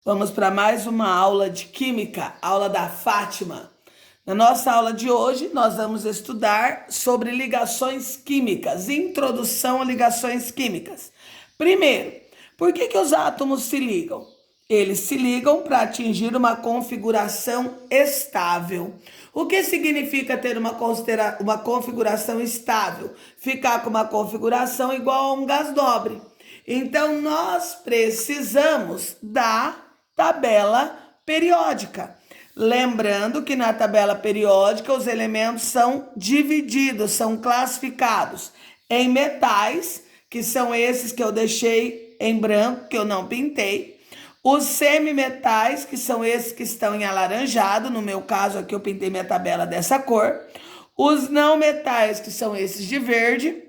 Vamos para mais uma aula de Química, aula da Fátima. Na nossa aula de hoje, nós vamos estudar sobre ligações químicas, introdução a ligações químicas. Primeiro, por que os átomos se ligam? Eles se ligam para atingir uma configuração estável. O que significa ter uma configuração estável? Ficar com uma configuração igual a um gás nobre. Então, nós precisamos da tabela periódica. Lembrando que na tabela periódica os elementos são divididos, são classificados em metais, que são esses que eu deixei em branco, que eu não pintei. Os semimetais, que são esses que estão em alaranjado, no meu caso aqui eu pintei minha tabela dessa cor. Os não metais, que são esses de verde.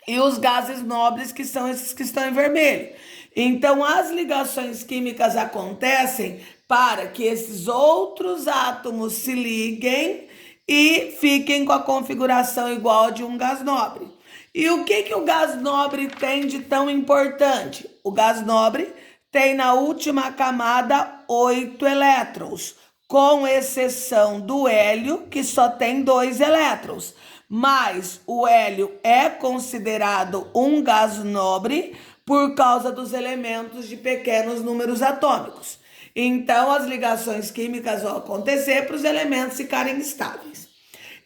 E os gases nobres, que são esses que estão em vermelho. Então, as ligações químicas acontecem para que esses outros átomos se liguem e fiquem com a configuração igual a de um gás nobre. E o que o gás nobre tem de tão importante? O gás nobre tem na última camada 8 elétrons, com exceção do hélio, que só tem 2 elétrons. Mas o hélio é considerado um gás nobre por causa dos elementos de pequenos números atômicos. Então, as ligações químicas vão acontecer para os elementos ficarem estáveis.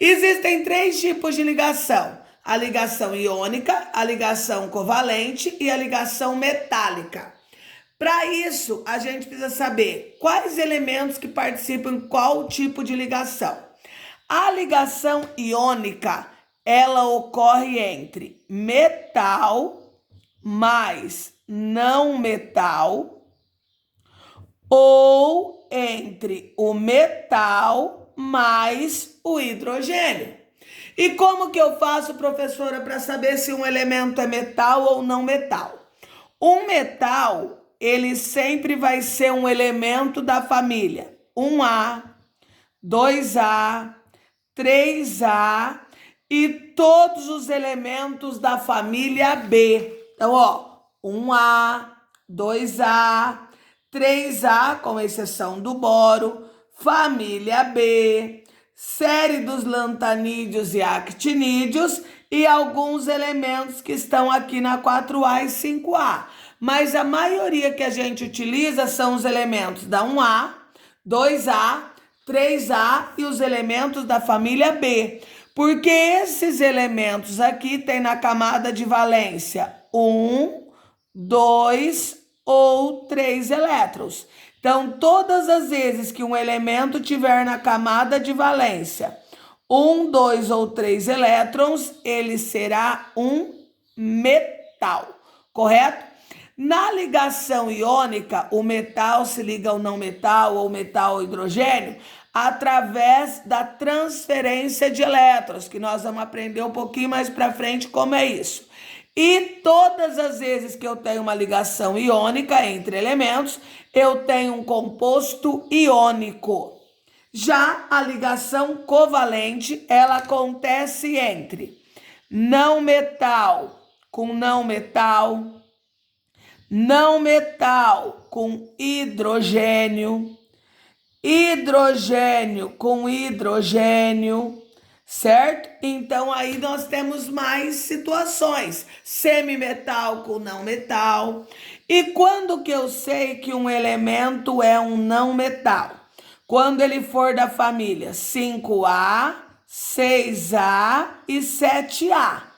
Existem 3 tipos de ligação: a ligação iônica, a ligação covalente e a ligação metálica. Para isso, a gente precisa saber quais elementos que participam em qual tipo de ligação. A ligação iônica, ela ocorre entre metal mais não metal ou entre o metal mais o hidrogênio. E como que eu faço, professora, para saber se um elemento é metal ou não metal? Um metal, ele sempre vai ser um elemento da família 1A, 2A, 3A e todos os elementos da família B. Então, 1A, 2A, 3A, com exceção do boro, família B, série dos lantanídeos e actinídeos e alguns elementos que estão aqui na 4A e 5A. Mas a maioria que a gente utiliza são os elementos da 1A, 2A, 3A e os elementos da família B, porque esses elementos aqui têm na camada de valência 1, 2 ou 3 elétrons. Então, todas as vezes que um elemento tiver na camada de valência 1, 2 ou 3 elétrons, ele será um metal, correto? Na ligação iônica, o metal se liga ao não metal ou metal ao hidrogênio através da transferência de elétrons, que nós vamos aprender um pouquinho mais para frente como é isso. E todas as vezes que eu tenho uma ligação iônica entre elementos, eu tenho um composto iônico. Já a ligação covalente, ela acontece entre não metal com não metal, não metal com hidrogênio, hidrogênio com hidrogênio, certo? Então, aí nós temos mais situações, semimetal com não metal. E quando que eu sei que um elemento é um não metal? Quando ele for da família 5A, 6A e 7A.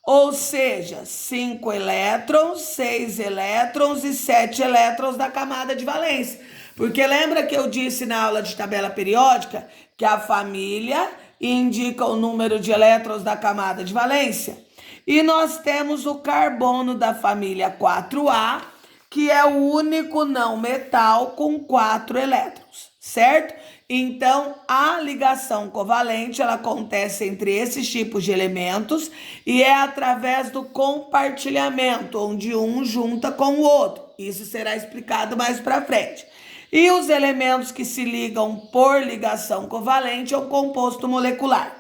Ou seja, 5 elétrons, 6 elétrons e 7 elétrons da camada de valência. Porque lembra que eu disse na aula de tabela periódica que a família indica o número de elétrons da camada de valência? E nós temos o carbono da família 4A, que é o único não metal com 4 elétrons, certo? Então, a ligação covalente, ela acontece entre esses tipos de elementos e é através do compartilhamento, onde um junta com o outro. Isso será explicado mais para frente. E os elementos que se ligam por ligação covalente é o composto molecular.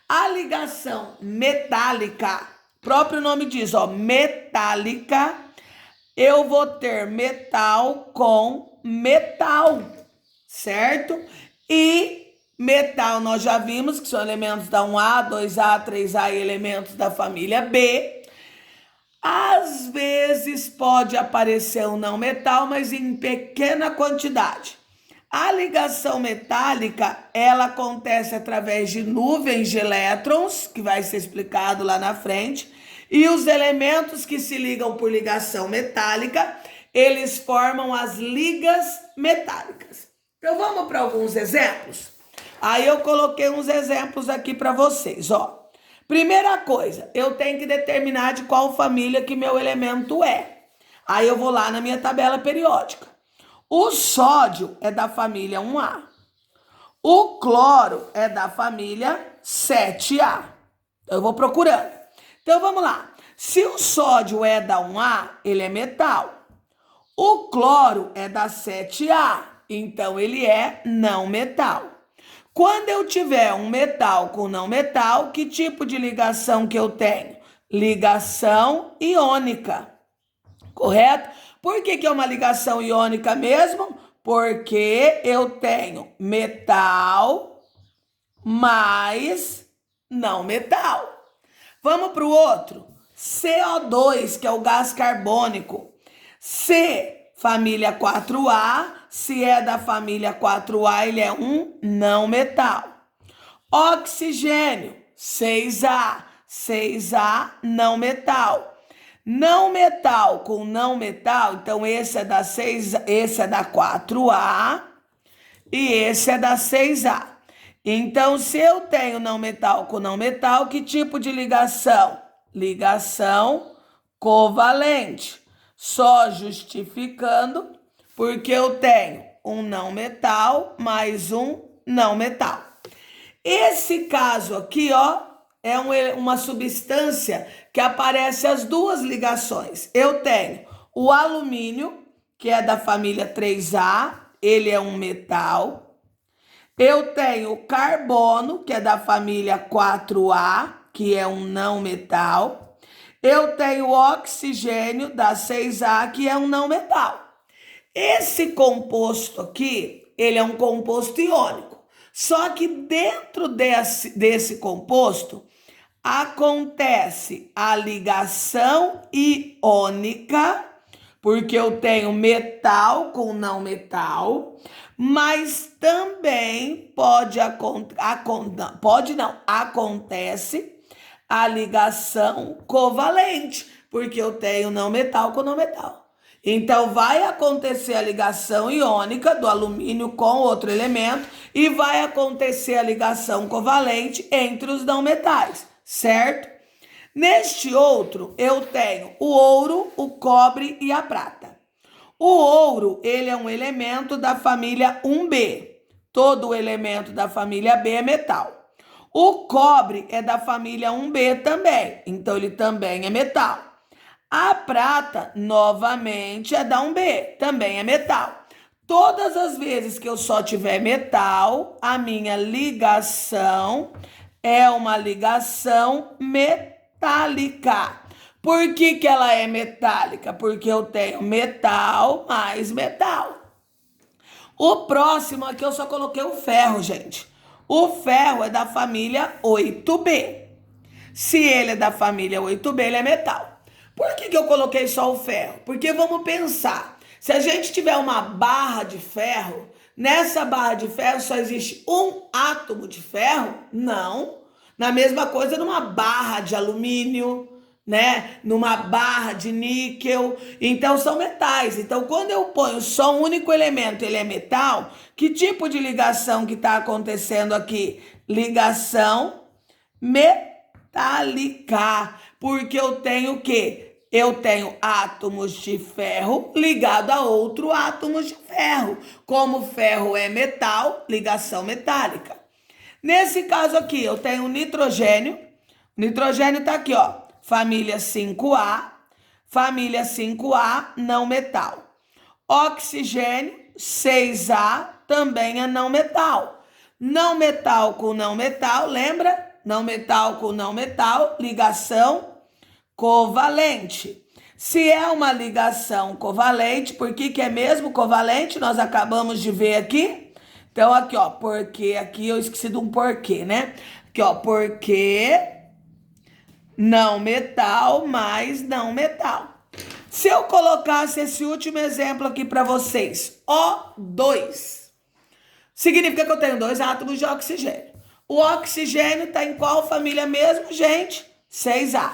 A ligação metálica, próprio nome diz, metálica, eu vou ter metal com com metal, certo? E metal nós já vimos que são elementos da 1A, 2A, 3A e elementos da família B. Às vezes pode aparecer um não metal, mas em pequena quantidade. A ligação metálica, ela acontece através de nuvens de elétrons, que vai ser explicado lá na frente, e os elementos que se ligam por ligação metálica, eles formam as ligas metálicas. Então vamos para alguns exemplos? Aí eu coloquei uns exemplos aqui para vocês, ó. Primeira coisa, eu tenho que determinar de qual família que meu elemento é. Aí eu vou lá na minha tabela periódica. O sódio é da família 1A. O cloro é da família 7A. Eu vou procurando. Então vamos lá. Se o sódio é da 1A, ele é metal. O cloro é da 7A, então ele é não metal. Quando eu tiver um metal com não metal, que tipo de ligação que eu tenho? Ligação iônica, correto? Por que é uma ligação iônica mesmo? Porque eu tenho metal mais não metal. Vamos para o outro. CO2, que é o gás carbônico. C, família 4A. Se é da família 4A, ele é um não metal. Oxigênio, 6A. 6A, não metal. Não metal com não metal, então esse é da 6, esse é da 4A e esse é da 6A. Então, se eu tenho não metal com não metal, que tipo de ligação? Ligação covalente. Só justificando, porque eu tenho um não metal mais um não metal. Esse caso aqui, ó, é uma substância que aparece as duas ligações. Eu tenho o alumínio, que é da família 3A, ele é um metal. Eu tenho o carbono, que é da família 4A, que é um não metal. Eu tenho o oxigênio, da 6A, que é um não metal. Esse composto aqui, ele é um composto iônico. Só que dentro desse composto, acontece a ligação iônica, porque eu tenho metal com não metal, mas também acontece a ligação covalente, porque eu tenho não metal com não metal. Então, vai acontecer a ligação iônica do alumínio com outro elemento e vai acontecer a ligação covalente entre os não metais, certo? Neste outro, eu tenho o ouro, o cobre e a prata. O ouro, ele é um elemento da família 1B. Todo elemento da família B é metal. O cobre é da família 1B também, então ele também é metal. A prata, novamente, é da 1B, também é metal. Todas as vezes que eu só tiver metal, a minha ligação é uma ligação metálica. Por que ela é metálica? Porque eu tenho metal mais metal. O próximo aqui eu só coloquei o ferro, gente. O ferro é da família 8B. Se ele é da família 8B, ele é metal. Por que eu coloquei só o ferro? Porque vamos pensar, se a gente tiver uma barra de ferro, nessa barra de ferro só existe um átomo de ferro? Não. Na mesma coisa numa barra de alumínio, né? Numa barra de níquel. Então são metais. Então quando eu ponho só um único elemento, ele é metal, que tipo de ligação que está acontecendo aqui? Ligação metálica. Porque eu tenho o quê? Eu tenho átomos de ferro ligado a outro átomo de ferro. Como ferro é metal, ligação metálica. Nesse caso aqui, eu tenho nitrogênio. Nitrogênio tá aqui, ó. Família 5A. Família 5A, não metal. Oxigênio, 6A, também é não metal. Não metal com não metal, lembra? Não metal com não metal, ligação covalente. Se é uma ligação covalente, por que que é mesmo covalente? Nós acabamos de ver aqui. Então, aqui, ó, porque, aqui eu esqueci de um porquê, né? Aqui, ó, porque não metal mais não metal. Se eu colocasse esse último exemplo aqui para vocês, O2, significa que eu tenho 2 átomos de oxigênio. O oxigênio está em qual família mesmo, gente? 6A.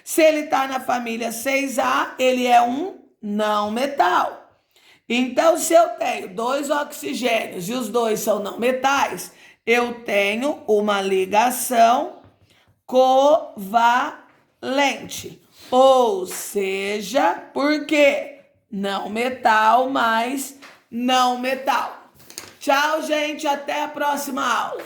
Se ele está na família 6A, ele é um não metal. Então, se eu tenho 2 oxigênios e os 2 são não metais, eu tenho uma ligação covalente. Ou seja, por quê? Não metal mais não metal. Tchau, gente. Até a próxima aula.